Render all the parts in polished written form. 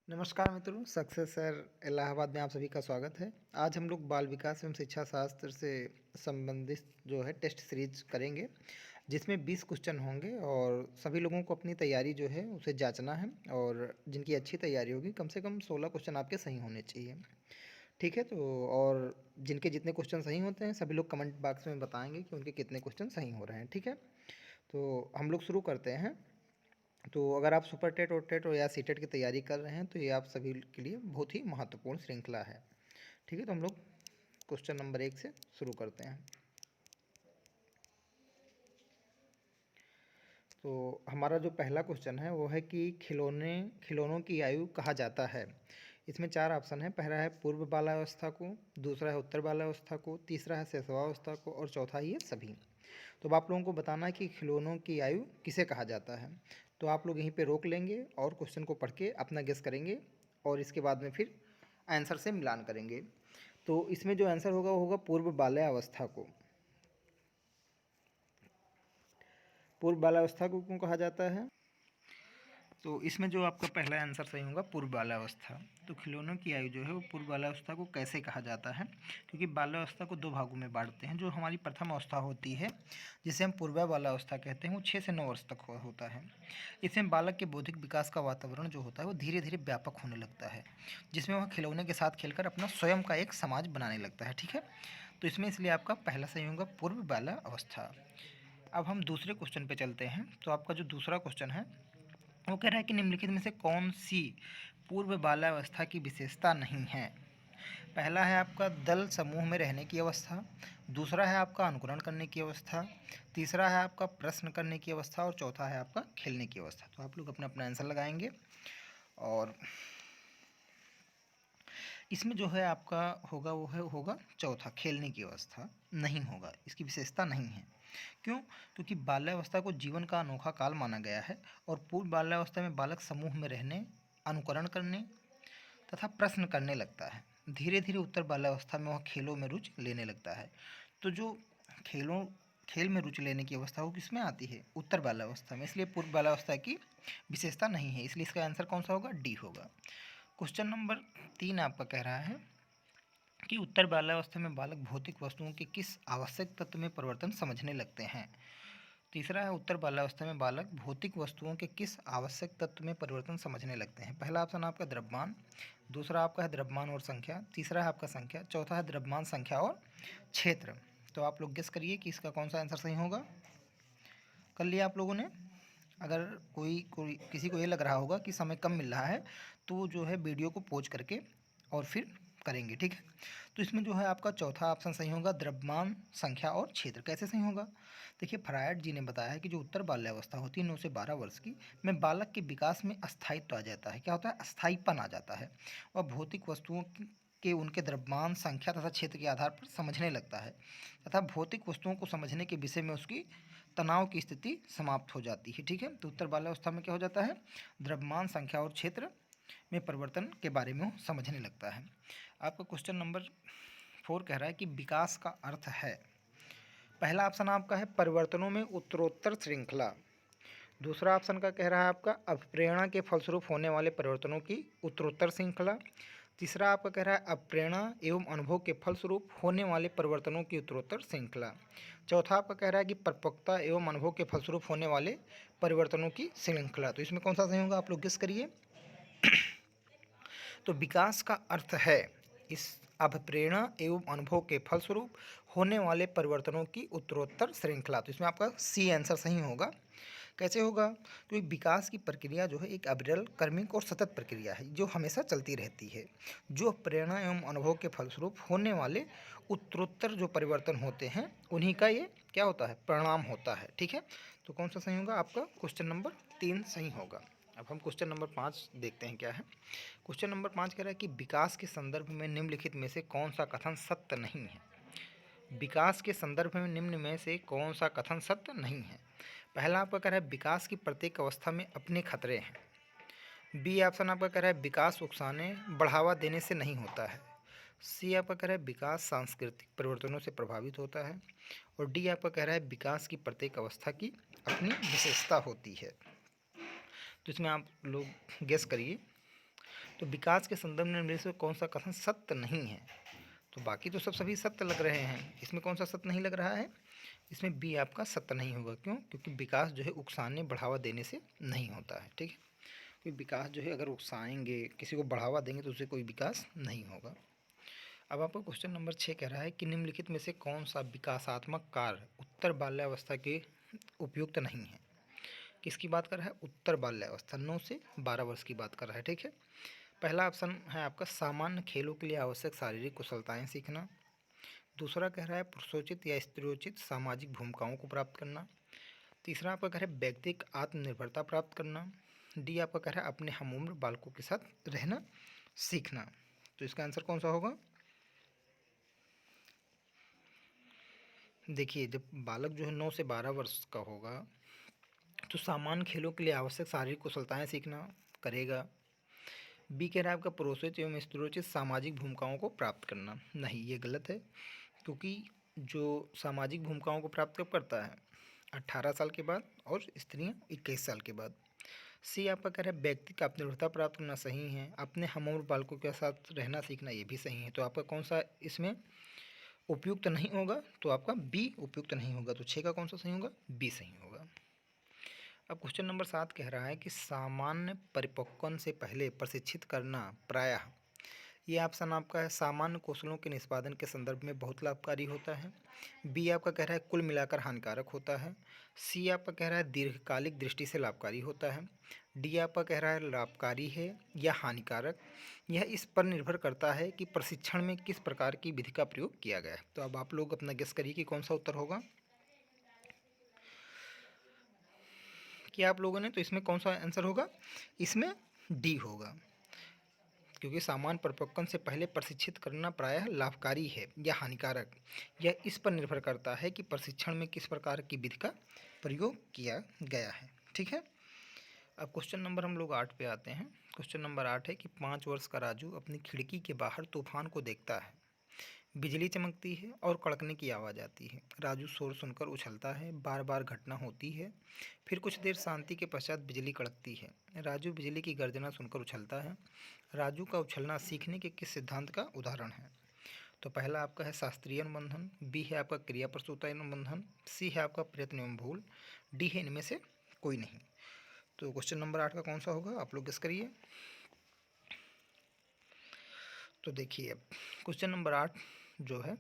नमस्कार मित्रों, success sir Allahabad में आप सभी का स्वागत है। आज हम लोग बाल विकास एवं शिक्षा शास्त्र से संबंधित जो है टेस्ट सीरीज करेंगे, जिसमें 20 क्वेश्चन होंगे और सभी लोगों को अपनी तैयारी जो है उसे जांचना है। और जिनकी अच्छी तैयारी होगी, कम से कम 16 क्वेश्चन आपके सही होने चाहिए। ठीक है, तो और जिनके जितने क्वेश्चन सही होते हैं सभी लोग कमेंट बॉक्स में बताएंगे कि उनके कितने क्वेश्चन सही हो रहे हैं। ठीक है, तो हम लोग शुरू करते हैं। तो अगर आप सुपर टेट और टेट और या सी टेट की तैयारी कर रहे हैं तो ये आप सभी के लिए बहुत ही महत्वपूर्ण श्रृंखला है। ठीक है, तो हम लोग क्वेश्चन नंबर 1 से शुरू करते हैं। तो हमारा जो पहला क्वेश्चन है वो है कि खिलौनों की आयु कहा जाता है। इसमें 4 ऑप्शन है। पहला है पूर्व बालावस्था को, दूसरा है उत्तर बालावस्था को, तीसरा है शैशवावस्था को और चौथा ही है सभी। तो अब आप लोगों को बताना है कि खिलौनों की आयु किसे कहा जाता है। तो आप लोग यहीं पे रोक लेंगे और क्वेश्चन को पढ़ के अपना गेस करेंगे और इसके बाद में फिर आंसर से मिलान करेंगे। तो इसमें जो आंसर होगा वो होगा पूर्व बाल्यावस्था को। पूर्व बाल्यावस्था को क्यों कहा जाता है? तो इसमें जो आपका पहला आंसर सही होगा पूर्व बाल्यावस्था। तो खिलौनों की आयु जो है वो पूर्व बाल्यावस्था को कैसे कहा जाता है, क्योंकि बाल्यावस्था को 2 भागों में बांटते हैं। जो हमारी प्रथम अवस्था होती है, जिसे हम पूर्व बाल्यावस्था कहते हैं, वो 6 से 9 वर्ष तक होता है। इसमें बालक के बौद्धिक विकास का वातावरण जो होता है वो धीरे धीरे व्यापक होने लगता है, जिसमें वह खिलौने के साथ खेलकर अपना स्वयं का एक समाज बनाने लगता है। ठीक है, तो इसमें इसलिए आपका पहला सही होगा पूर्व बाल्यावस्था। अब हम दूसरे क्वेश्चन पे चलते हैं। तो आपका जो दूसरा क्वेश्चन है वो कह रहा है कि निम्नलिखित में से कौन सी पूर्व बाल्यावस्था की विशेषता नहीं है। पहला है आपका दल समूह में रहने की अवस्था, दूसरा है आपका अनुकरण करने की अवस्था, तीसरा है आपका प्रश्न करने की अवस्था और चौथा है आपका खेलने की अवस्था। तो आप लोग अपना अपना आंसर लगाएंगे और इसमें जो है आपका होगा वो है होगा चौथा, खेलने की अवस्था नहीं होगा, इसकी विशेषता नहीं है। क्यों? क्योंकि बाल्यावस्था को जीवन का अनोखा काल माना गया है और पूर्व बाल्यावस्था में बालक समूह में रहने, अनुकरण करने तथा प्रश्न करने लगता है। धीरे धीरे उत्तर बाल्यावस्था में वह खेलों में रुचि लेने लगता है। तो जो खेलों खेल में रुचि लेने की अवस्था वो किसमें आती है? उत्तर बाल्यावस्था में। इसलिए पूर्व बाल्यावस्था की विशेषता नहीं है, इसलिए इसका आंसर कौन सा होगा? डी होगा। क्वेश्चन नंबर 3 आपका कह रहा है कि उत्तर बाल्यावस्था में बालक भौतिक वस्तुओं के किस आवश्यक तत्व में परिवर्तन समझने लगते हैं। तीसरा है उत्तर बाल्यावस्था में बालक भौतिक वस्तुओं के किस आवश्यक तत्व में परिवर्तन समझने लगते हैं। पहला ऑप्शन आपका द्रव्यमान, दूसरा आपका है द्रव्यमान और संख्या, तीसरा है आपका संख्या, चौथा है द्रव्यमान, संख्या और क्षेत्र। तो आप लोग गेस करिए कि इसका कौन सा आंसर सही होगा। कर लिया आप लोगों ने? अगर कोई कोई किसी को ये लग रहा होगा कि समय कम मिल रहा है तो जो है वीडियो को पॉज करके और फिर करेंगे। ठीक है, तो इसमें जो है आपका चौथा ऑप्शन सही होगा, द्रव्यमान, संख्या और क्षेत्र। कैसे सही होगा? देखिए, फ्रायड जी ने बताया है कि जो उत्तर बाल्यावस्था होती है 9 से 12 वर्ष की, में बालक के विकास में अस्थायित्व आ जाता है। क्या होता है? अस्थायीपन आ जाता है। वह भौतिक वस्तुओं के उनके द्रव्यमान, संख्या तथा क्षेत्र के आधार पर समझने लगता है तथा भौतिक वस्तुओं को समझने के विषय में उसकी तनाव की स्थिति समाप्त हो जाती है। ठीक है, तो उत्तर बाल्यावस्था में क्या हो जाता है? द्रव्यमान, संख्या और क्षेत्र में परिवर्तन के बारे में वो समझने लगता है। आपका क्वेश्चन नंबर 4 कह रहा है कि विकास का अर्थ है। पहला ऑप्शन आपका है परिवर्तनों में उत्तरोत्तर श्रृंखला, दूसरा ऑप्शन का कह रहा है आपका अप्रेरणा के फलस्वरूप होने वाले परिवर्तनों की उत्तरोत्तर श्रृंखला, तीसरा आपका कह रहा है अप्रेरणा एवं अनुभव के फलस्वरूप होने वाले परिवर्तनों की उत्तरोत्तर श्रृंखला, चौथा आपका कह रहा है कि परिपक्वता एवं अनुभव के फलस्वरूप होने वाले परिवर्तनों की श्रृंखला। तो इसमें कौन सा सही होगा? आप लोग गेस करिए। तो विकास का अर्थ है इस अभिप्रेरणा एवं अनुभव के फलस्वरूप होने वाले परिवर्तनों की उत्तरोत्तर श्रृंखला। तो इसमें आपका सी आंसर सही होगा। कैसे होगा? क्योंकि विकास की प्रक्रिया जो है एक अविरल, क्रमिक और सतत प्रक्रिया है जो हमेशा चलती रहती है। जो प्रेरणा एवं अनुभव के फलस्वरूप होने वाले उत्तरोत्तर जो परिवर्तन होते हैं उन्हीं का ये क्या होता है? परिणाम होता है। ठीक है, तो कौन सा सही होगा? आपका क्वेश्चन नंबर 3 सही होगा। अब हम क्वेश्चन नंबर 5 देखते हैं क्या है। क्वेश्चन नंबर 5 कह रहा है कि विकास के संदर्भ में निम्नलिखित में से कौन सा कथन सत्य नहीं है। विकास के संदर्भ में निम्न में से कौन सा कथन सत्य नहीं है। पहला आपका कह रहा है विकास की प्रत्येक अवस्था में अपने खतरे हैं। बी ऑप्शन आपका कह रहा है विकास उकसाने बढ़ावा देने से नहीं होता है। सी आपका कह रहा है विकास सांस्कृतिक परिवर्तनों से प्रभावित होता है और डी आपका कह रहा है विकास की प्रत्येक अवस्था की अपनी विशेषता होती है। तो इसमें आप लोग गेस करिए। तो विकास के संदर्भ में निम्नलिखित में कौन सा कथन सत्य नहीं है? तो बाकी तो सब सभी सत्य लग रहे हैं, इसमें कौन सा सत्य नहीं लग रहा है? इसमें बी आपका सत्य नहीं होगा। क्यों? क्योंकि विकास जो है उकसाने बढ़ावा देने से नहीं होता है। ठीक है, कोई विकास जो है अगर उकसाएंगे, किसी को बढ़ावा देंगे तो उससे कोई विकास नहीं होगा। अब आपका क्वेश्चन नंबर 6 कह रहा है कि निम्नलिखित में से कौन सा विकासात्मक कार्य उत्तर बाल्यावस्था के उपयुक्त नहीं है? किसकी बात कर रहा है? उत्तर बाल्यावस्था, 9 से 12 वर्ष की बात कर रहा है। ठीक है, पहला ऑप्शन है आपका सामान्य खेलों के लिए आवश्यक शारीरिक कुशलताएं सीखना। दूसरा कह रहा है पुरुषोचित या स्त्रियोचित सामाजिक भूमिकाओं को प्राप्त करना। तीसरा आपका कह रहा है व्यक्तिक आत्मनिर्भरता प्राप्त करना। डी आपका कह रहा है अपने हमउम्र बालकों के साथ रहना सीखना। तो इसका आंसर कौन सा होगा? देखिए, जब बालक जो है 9 से 12 वर्ष का होगा तो सामान्य खेलों के लिए आवश्यक शारीरिक कुशलताएं सीखना करेगा। बी कह रहा है आपका पुरोचित एवं स्त्रोचित सामाजिक भूमिकाओं को प्राप्त करना। नहीं, ये गलत है, क्योंकि जो सामाजिक भूमिकाओं को प्राप्त कब करता है? 18 साल के बाद, और स्त्रियां 21 साल के बाद। सी आपका कह रहा है व्यक्ति का आत्मनिर्भरता प्राप्त करना सही है। अपने हमउम्र बालकों के साथ रहना सीखना ये भी सही है। तो आपका कौन सा इसमें उपयुक्त नहीं होगा? तो आपका बी उपयुक्त नहीं होगा। तो 6 का कौन सा सही होगा? बी सही होगा। अब क्वेश्चन नंबर 7 कह रहा है कि सामान्य परिपक्वन से पहले प्रशिक्षित करना प्रायः, ये ऑप्शन आपका है सामान्य कौशलों के निष्पादन के संदर्भ में बहुत लाभकारी होता है। बी आपका कह रहा है कुल मिलाकर हानिकारक होता है। सी आपका कह रहा है दीर्घकालिक दृष्टि से लाभकारी होता है। डी आपका कह रहा है लाभकारी है या हानिकारक। यह इस पर निर्भर करता है कि प्रशिक्षण में किस प्रकार की विधि का प्रयोग किया गया है। तो अब आप लोग अपना गेस करिए कि कौन सा उत्तर होगा। क्या आप लोगों ने, तो इसमें कौन सा आंसर होगा? इसमें डी होगा, क्योंकि सामान्य परिपक्वन से पहले प्रशिक्षित करना प्रायः लाभकारी है या हानिकारक, यह इस पर निर्भर करता है कि प्रशिक्षण में किस प्रकार की विधि का प्रयोग किया गया है। ठीक है, अब क्वेश्चन नंबर हम लोग 8 पे आते हैं। क्वेश्चन नंबर 8 है कि 5 वर्ष का राजू अपनी खिड़की के बाहर तूफान को देखता है। बिजली चमकती है और कड़कने की आवाज़ आती है। राजू शोर सुनकर उछलता है, बार बार घटना होती है। फिर कुछ देर शांति के पश्चात बिजली कड़कती है। राजू बिजली की गर्जना सुनकर उछलता है। राजू का उछलना सीखने के किस सिद्धांत का उदाहरण है? तो पहला आपका है शास्त्रीय अनुबंधन, बी है आपका क्रिया प्रसूता अनुबंधन, सी है आपका प्रयत्न एवं भूल, डी है इनमें से कोई नहीं। तो क्वेश्चन नंबर 8 का कौन सा होगा? आप लोग गेस करिए। तो देखिए, अब क्वेश्चन नंबर 8 जो है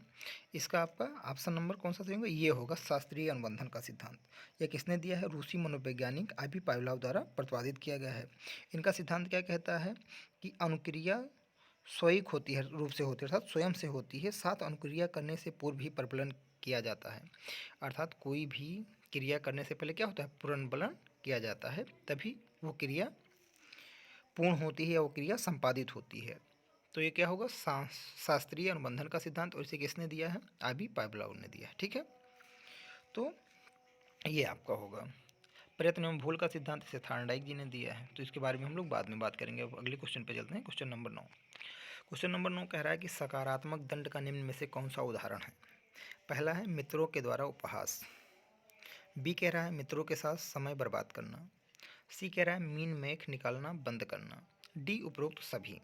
इसका आपका ऑप्शन नंबर कौन सा सही होगा? ये होगा शास्त्रीय अनुबंधन का सिद्धांत। यह किसने दिया है? रूसी मनोवैज्ञानिक आईवी पावलोव द्वारा प्रतिपादित किया गया है। इनका सिद्धांत क्या कहता है कि अनुक्रिया स्वैक होती है, रूप से होती है, अर्थात स्वयं से होती है। साथ अनुक्रिया करने से पूर्व भी प्रबलन किया जाता है। अर्थात कोई भी क्रिया करने से पहले क्या होता है? पुनर्बलन किया जाता है, तभी वो क्रिया पूर्ण होती है या वो क्रिया संपादित होती है। तो ये क्या होगा? शास्त्रीय अनुबंधन का सिद्धांत, और इसे किसने दिया है? आईवी पावलोव ने दिया है। ठीक है, तो ये आपका होगा। प्रयत्न एवं भूल का सिद्धांत इसे थार्नडाइक जी ने दिया है। तो इसके बारे में हम लोग बाद में बात करेंगे। अब अगले क्वेश्चन पे चलते हैं, क्वेश्चन नंबर 9। क्वेश्चन नंबर 9 कह रहा है कि सकारात्मक दंड का निम्न में से कौन सा उदाहरण है? पहला है मित्रों के द्वारा उपहास, बी कह रहा है मित्रों के साथ समय बर्बाद करना, सी कह रहा है मीन मेख निकालना बंद करना, डी उपरोक्त सभी।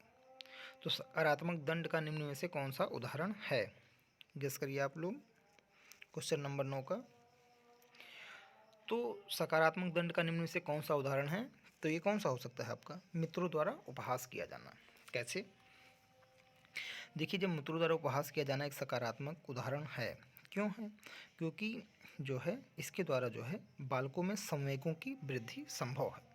तो सकारात्मक दंड का निम्न में से कौन सा उदाहरण है? गेस करिए आप लोग क्वेश्चन नंबर 9 का। तो सकारात्मक दंड का निम्न में से कौन सा उदाहरण है? तो ये कौन सा हो सकता है आपका? मित्रों द्वारा उपहास किया जाना। कैसे? देखिए, जब मित्रों द्वारा उपहास किया जाना एक सकारात्मक उदाहरण है। क्यों है? क्योंकि जो है इसके द्वारा जो है बालकों में संवेगों की वृद्धि संभव है।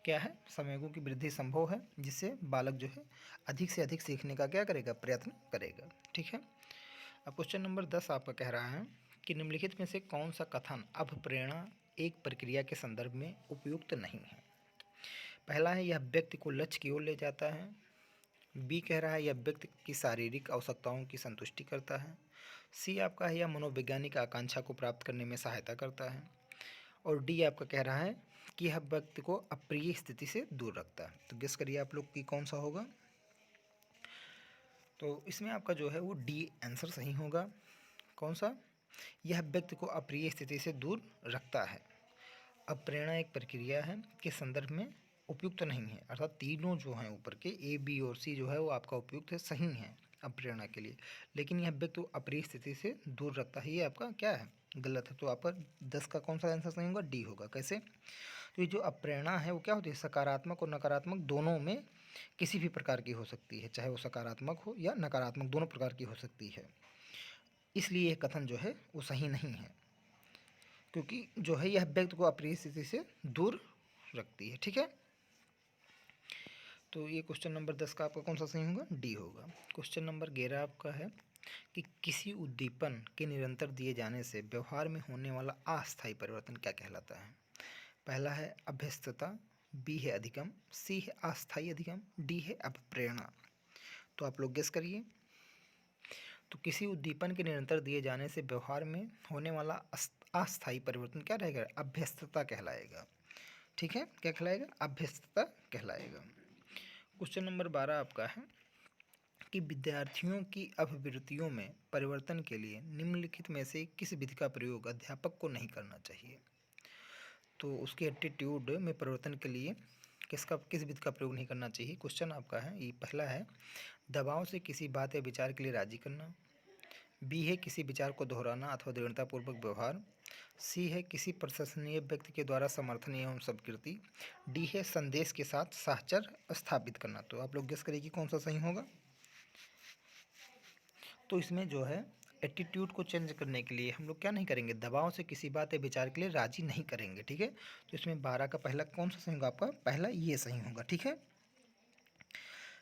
क्या है? संवेगों की वृद्धि संभव है, जिससे बालक जो है अधिक से अधिक सीखने का क्या करेगा? प्रयत्न करेगा। ठीक है, अब क्वेश्चन नंबर 10 आपका कह रहा है कि निम्नलिखित में से कौन सा कथन अभिप्रेरणा एक प्रक्रिया के संदर्भ में उपयुक्त नहीं है? पहला है यह व्यक्ति को लक्ष्य की ओर ले जाता है, बी कह रहा है यह व्यक्ति की शारीरिक आवश्यकताओं की संतुष्टि करता है, सी आपका है यह मनोवैज्ञानिक आकांक्षा को प्राप्त करने में सहायता करता है, और डी आपका कह रहा है कि यह व्यक्ति को अप्रिय स्थिति से दूर रखता है। तो गेस करिए आप लोग कि कौन सा होगा? तो इसमें आपका जो है वो डी आंसर सही होगा। कौन सा? यह व्यक्ति को अप्रिय स्थिति से दूर रखता है। अब प्रेरणा एक प्रक्रिया है के संदर्भ में उपयुक्त नहीं है, अर्थात तीनों जो हैं ऊपर के ए, बी और सी जो है वो आपका उपयुक्त है, सही है अप्रेरणा के लिए, लेकिन यह व्यक्ति को अप्रिय स्थिति से दूर रखता है, ये आपका क्या है, गलत है। तो आपका 10 का कौन सा आंसर सही होगा, डी होगा। कैसे? तो ये जो अप्रेरणा है वो क्या होती है, सकारात्मक और नकारात्मक दोनों में किसी भी प्रकार की हो सकती है, चाहे वो सकारात्मक हो या नकारात्मक, दोनों प्रकार की हो सकती है। इसलिए यह कथन जो है वो सही नहीं है, क्योंकि जो है यह व्यक्ति को अप्रिय स्थिति से दूर रखती है। ठीक है, तो ये क्वेश्चन नंबर 10 का आपका कौन सा सही होगा, डी होगा। क्वेश्चन नंबर 11 आपका है कि किसी उद्दीपन के निरंतर दिए जाने से व्यवहार में होने वाला अस्थायी परिवर्तन क्या कहलाता है? पहला है अभ्यस्तता, बी है अधिगम, सी है अस्थायी अधिगम, डी है अपप्रेरणा। तो आप लोग गेस करिए। तो किसी उद्दीपन के निरंतर दिए जाने से व्यवहार में होने वाला अस्थायी परिवर्तन क्या रहेगा, अभ्यस्तता कहलाएगा। ठीक है, क्या कहलाएगा, अभ्यस्तता कहलाएगा। क्वेश्चन नंबर 12 आपका है कि विद्यार्थियों की अभिवृत्तियों में परिवर्तन के लिए निम्नलिखित में से किस विधि का प्रयोग अध्यापक को नहीं करना चाहिए? तो उसके एटीट्यूड में परिवर्तन के लिए किस विधि का प्रयोग नहीं करना चाहिए? क्वेश्चन आपका है ये पहला है दबाव से किसी बात या विचार के लिए राजी करना, बी है किसी विचार को दोहराना अथवा दृढ़तापूर्वक व्यवहार, सी है किसी प्रशंसनीय व्यक्ति के द्वारा समर्थन एवं स्वीकृति, डी है संदेश के साथ साहचर्य स्थापित करना। तो आप लोग गेस करिए कि कौन सा सही होगा। तो इसमें जो है एटीट्यूड को चेंज करने के लिए हम लोग क्या नहीं करेंगे, दबाव से किसी बात या विचार के लिए राजी नहीं करेंगे। ठीक है, तो इसमें 12 का पहला कौन सा सही होगा, आपका पहला ये सही होगा। ठीक है,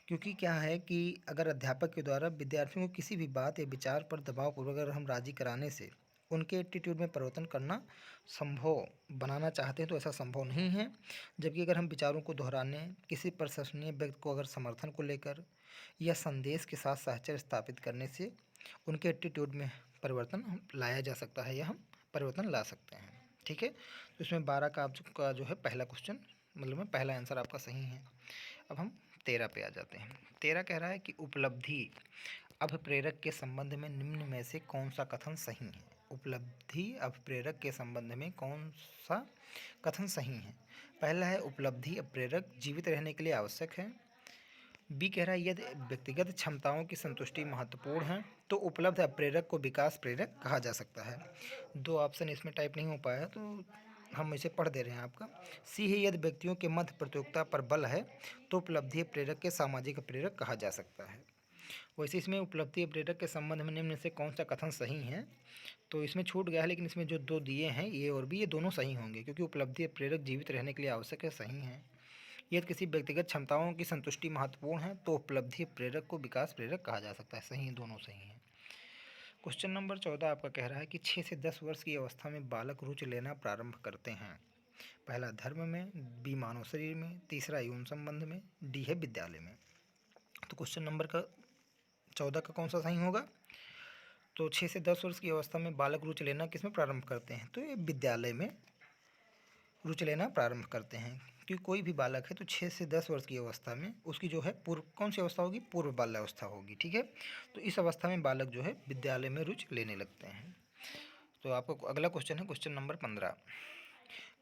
क्योंकि क्या है कि अगर अध्यापक के द्वारा विद्यार्थियों को किसी भी बात या विचार पर दबावपूर्वक अगर हम राजी कराने से उनके एटीट्यूड में परिवर्तन करना संभव बनाना चाहते हैं तो ऐसा संभव नहीं है। जबकि अगर हम विचारों को दोहराने, किसी प्रशंसनीय व्यक्ति को अगर समर्थन को लेकर या संदेश के साथ साहचर्य स्थापित करने से उनके एटीट्यूड में परिवर्तन लाया जा सकता है या हम परिवर्तन ला सकते हैं। ठीक है, तो इसमें 12 का आपका जो है पहला क्वेश्चन मतलब में पहला आंसर आपका सही है। अब हम 13 पे आ जाते हैं। 13 कह रहा है कि उपलब्धि अभिप्रेरक के संबंध में निम्न में से कौन सा कथन सही है? उपलब्धि अभिप्रेरक के संबंध में कौन सा कथन सही है? पहला है उपलब्धि अभिप्रेरक जीवित रहने के लिए आवश्यक है, बी कह रहा है यदि व्यक्तिगत क्षमताओं की संतुष्टि महत्वपूर्ण है तो उपलब्ध अप्रेरक को विकास प्रेरक कहा जा सकता है। दो ऑप्शन इसमें टाइप नहीं हो पाया तो हम इसे पढ़ दे रहे हैं आपका। सी है यदि व्यक्तियों के मध्य प्रतियोगिता पर बल है तो उपलब्धि प्रेरक के सामाजिक प्रेरक कहा जा सकता है। वैसे इसमें उपलब्धि प्रेरक के संबंध में निम्न से कौन सा कथन सही है? तो इसमें छूट गया है, लेकिन इसमें जो दो दिए हैं ए और बी ये दोनों सही होंगे, क्योंकि उपलब्धि प्रेरक जीवित रहने के लिए आवश्यक है, सही है। यदि किसी व्यक्तिगत क्षमताओं की संतुष्टि महत्वपूर्ण है तो उपलब्धि प्रेरक को विकास प्रेरक कहा जा सकता है, सही, दोनों सही हैं। क्वेश्चन नंबर 14 आपका कह रहा है कि 6 से 10 वर्ष की अवस्था में बालक रुचि लेना प्रारंभ करते हैं। पहला धर्म में, बी मानव शरीर में, तीसरा यौन संबंध में, डी है विद्यालय में। तो क्वेश्चन नंबर का 14 का कौन सा सही होगा? तो 6 से 10 वर्ष की अवस्था में बालक रुचि लेना किस में प्रारंभ करते हैं? तो ये विद्यालय में रुचि लेना प्रारंभ करते हैं। क्योंकि कोई भी बालक है तो 6 से 10 वर्ष की अवस्था में उसकी जो है पूर्व कौन सी अवस्था होगी, पूर्व बाल्यावस्था होगी। ठीक है, तो इस अवस्था में बालक जो है विद्यालय में रुचि लेने लगते हैं। तो आपको अगला क्वेश्चन है क्वेश्चन नंबर 15।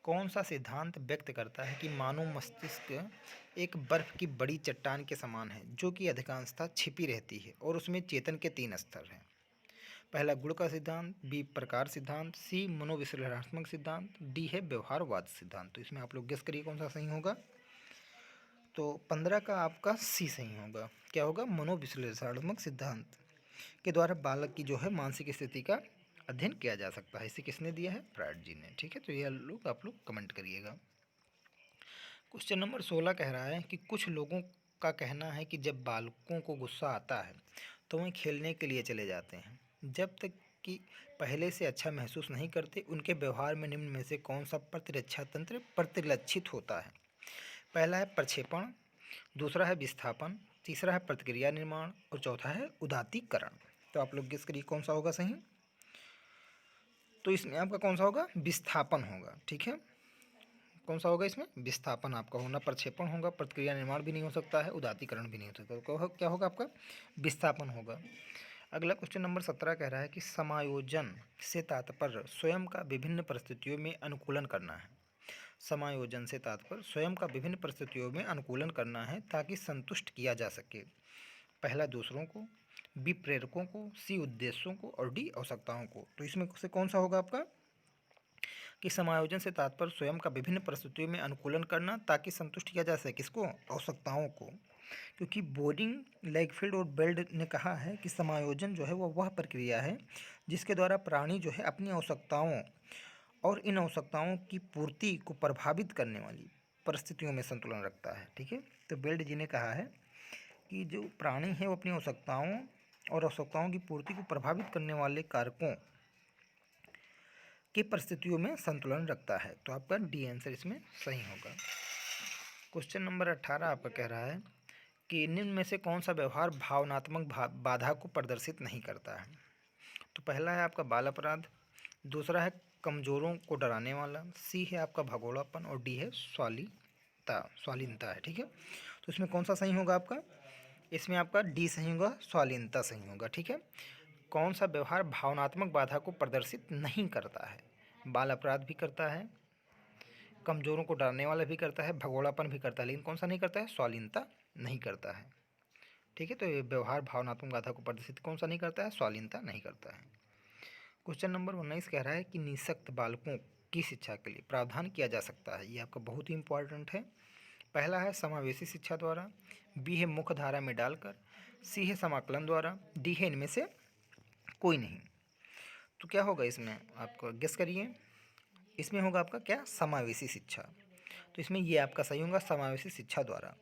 कौन सा सिद्धांत व्यक्त करता है कि मानव मस्तिष्क एक बर्फ की बड़ी चट्टान के समान है जो कि अधिकांशतः छिपी रहती है और उसमें चेतन के 3 स्तर हैं? पहला गुण का सिद्धांत, बी प्रकार सिद्धांत, सी मनोविश्लेषणात्मक सिद्धांत, डी है व्यवहारवाद सिद्धांत। तो इसमें आप लोग गेस करिए कौन सा सही होगा। तो 15 का आपका सी सही होगा। क्या होगा? मनोविश्लेषणात्मक सिद्धांत के द्वारा बालक की जो है मानसिक स्थिति का अध्ययन किया जा सकता है। इसे किसने दिया है? फ्रायड जी ने। ठीक है, तो ये लोग आप लोग कमेंट करिएगा। क्वेश्चन नंबर 16 कह रहा है कि कुछ लोगों का कहना है कि जब बालकों को गुस्सा आता है तो वह खेलने के लिए चले जाते हैं, जब तक कि पहले से अच्छा महसूस नहीं करते। उनके व्यवहार में निम्न में से कौन सा प्रतिरक्षा तंत्र प्रतिलक्षित होता है? पहला है प्रक्षेपण, दूसरा है विस्थापन, तीसरा है प्रतिक्रिया निर्माण और चौथा है उदात्तीकरण। तो आप लोग गेस करिए कौन सा होगा सही। तो इसमें आपका कौन सा होगा? विस्थापन होगा। ठीक है, कौन सा होगा इसमें? विस्थापन आपका होना। प्रक्षेपण होगा, प्रतिक्रिया निर्माण भी नहीं हो सकता है, उदात्तीकरण भी नहीं हो सकता। तो क्या होगा आपका? विस्थापन होगा। अगला क्वेश्चन नंबर 17 कह रहा है कि समायोजन से तात्पर्य स्वयं का विभिन्न परिस्थितियों में अनुकूलन करना है। समायोजन से तात्पर्य स्वयं का विभिन्न परिस्थितियों में अनुकूलन करना है ताकि संतुष्ट किया जा सके। पहला दूसरों को, बी प्रेरकों को, सी उद्देश्यों को और डी आवश्यकताओं को। तो इसमें से कौन सा होगा आपका कि समायोजन से तात्पर्य स्वयं का विभिन्न परिस्थितियों में अनुकूलन करना ताकि संतुष्ट किया जा सके किसको, आवश्यकताओं को। क्योंकि बोरिंग, लेगफील्ड और बेल्ड ने कहा है कि समायोजन जो है वह प्रक्रिया है जिसके द्वारा प्राणी जो है अपनी आवश्यकताओं और इन आवश्यकताओं की पूर्ति को प्रभावित करने वाली परिस्थितियों में संतुलन रखता है। ठीक है, तो बेल्ड जी ने कहा है कि जो प्राणी है वो अपनी आवश्यकताओं और आवश्यकताओं की पूर्ति को प्रभावित करने वाले कारकों की परिस्थितियों में संतुलन रखता है। तो आपका डी आंसर इसमें सही होगा। क्वेश्चन नंबर 18 आपका कह रहा है कि निम्न में से कौन सा व्यवहार भावनात्मक बाधा को प्रदर्शित नहीं करता है। तो पहला है आपका बाल अपराध, दूसरा है कमजोरों को डराने वाला, सी है आपका भगोड़ापन और डी है स्वालीनता है। ठीक है, तो इसमें कौन सा सही होगा आपका, इसमें आपका डी सही होगा, स्वालीनता सही होगा। ठीक है, कौन सा व्यवहार भावनात्मक बाधा को प्रदर्शित नहीं करता है, बाल अपराध भी करता है, कमजोरों को डराने वाला भी करता है, भगोड़ापन भी करता है, लेकिन कौन सा नहीं करता है, स्वालीनता नहीं करता है। ठीक है, तो ये व्यवहार भावनात्मक बाधा को प्रदर्शित कौन सा नहीं करता है, स्वालीनता नहीं करता है। क्वेश्चन नंबर 19 कह रहा है कि निःशक्त बालकों की शिक्षा के लिए प्रावधान किया जा सकता है। ये आपका बहुत ही इंपॉर्टेंट है। पहला है समावेशी शिक्षा द्वारा, बी है मुख्य धारा में डालकर, सी है समाकलन द्वारा, डी है इनमें से कोई नहीं। तो क्या होगा इसमें, आपको गेस करिए। इसमें होगा आपका क्या, समावेशी शिक्षा। तो इसमें ये आपका सही होगा, समावेशी शिक्षा द्वारा।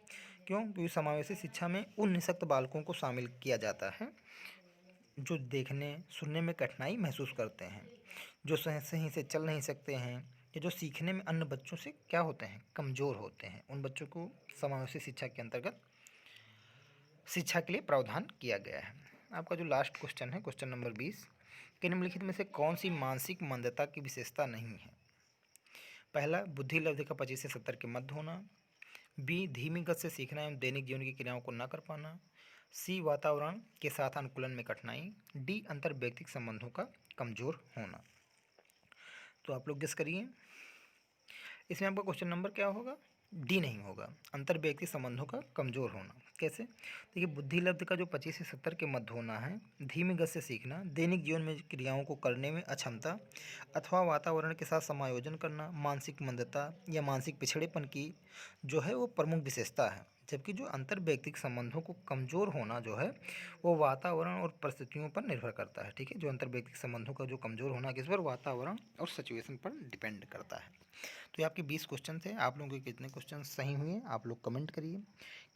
क्यों, क्योंकि समावेशी शिक्षा में उन निःशक्त बालकों को शामिल किया जाता है जो देखने सुनने में कठिनाई महसूस करते हैं, जो सही से चल नहीं सकते हैं, या जो सीखने में अन्य बच्चों से क्या होते हैं, कमज़ोर होते हैं। उन बच्चों को समावेशी शिक्षा के अंतर्गत शिक्षा के लिए प्रावधान किया गया है। आपका जो लास्ट क्वेश्चन है, क्वेश्चन नंबर 20, कि निम्नलिखित में से कौन सी मानसिक मंदता की विशेषता नहीं है। पहला, बुद्धि लब्धि का 25 से 70 के मध्य होना, बी धीमी गति से सीखना एवं दैनिक जीवन की क्रियाओं को न कर पाना, सी वातावरण के साथ अनुकूलन में कठिनाई, डी अंतर व्यक्तिक संबंधों का कमजोर होना। तो आप लोग गेस करिए। इसमें आपका क्वेश्चन नंबर क्या होगा, डी नहीं होगा, अंतर व्यक्तिक संबंधों का कमजोर होना। कैसे, देखिए बुद्धि लब्धि का जो 25 से 70 के मध्य होना है, धीमी गति से सीखना, दैनिक जीवन में क्रियाओं को करने में अक्षमता अथवा वातावरण के साथ समायोजन करना, मानसिक मंदता या मानसिक पिछड़ेपन की जो है वो प्रमुख विशेषता है। जबकि जो अंतर व्यक्तिक संबंधों को कमज़ोर होना जो है वो वातावरण और परिस्थितियों पर निर्भर करता है। ठीक है, जो अंतर व्यक्तिक संबंधों का जो कमज़ोर होना किस पर, वातावरण और सिचुएशन पर डिपेंड करता है। तो ये आपके 20 क्वेश्चन थे। आप लोगों के कितने क्वेश्चन सही हुए आप लोग कमेंट करिए।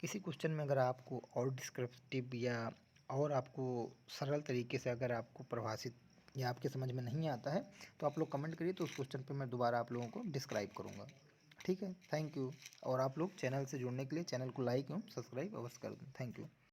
किसी क्वेश्चन में अगर आपको और डिस्क्रिप्टिव या और आपको सरल तरीके से अगर आपको परिभाषित या आपके समझ में नहीं आता है तो आप लोग कमेंट करिए, तो उस क्वेश्चन पे मैं दोबारा आप लोगों को डिस्क्राइब करूँगा। ठीक है, थैंक यू। और आप लोग चैनल से जुड़ने के लिए चैनल को लाइक एवं सब्सक्राइब अवश्य कर दें। Thank you.